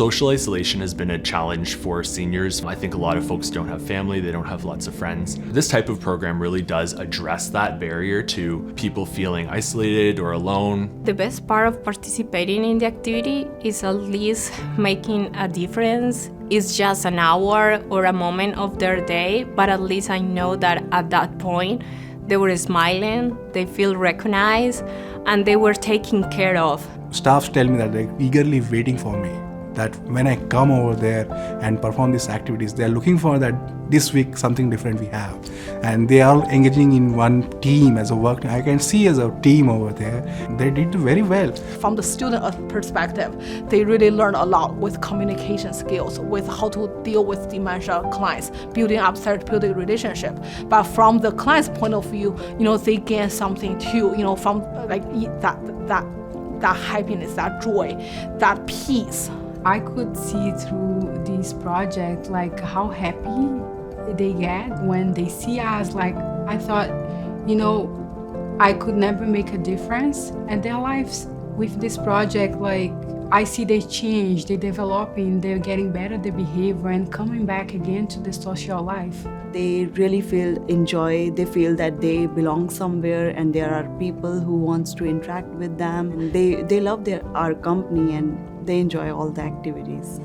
Social isolation has been a challenge for seniors. I think a lot of folks don't have family, they don't have lots of friends. This type of program really does address that barrier to people feeling isolated or alone. The best part of participating in the activity is at least making a difference. It's just an hour or a moment of their day, but at least I know that at that point they were smiling, they feel recognized, and they were taken care of. Staff tell me that they're eagerly waiting for me, that when I come over there and perform these activities, they're looking for that this week something different we have. And they are engaging in one team as a work. I can see as a team over there, they did very well. From the student perspective, they really learn a lot with communication skills, with how to deal with dementia clients, building up therapeutic relationship. But from the client's point of view, they gain something too, from like that happiness, that joy, that peace. I could see through this project like how happy they get when they see us. Like I thought, I could never make a difference in their lives. With this project, like I see they change, they developing, they're getting better their behavior and coming back again to the social life. They really feel enjoy, they feel that they belong somewhere and there are people who wants to interact with them. And they love our company and they enjoy all the activities.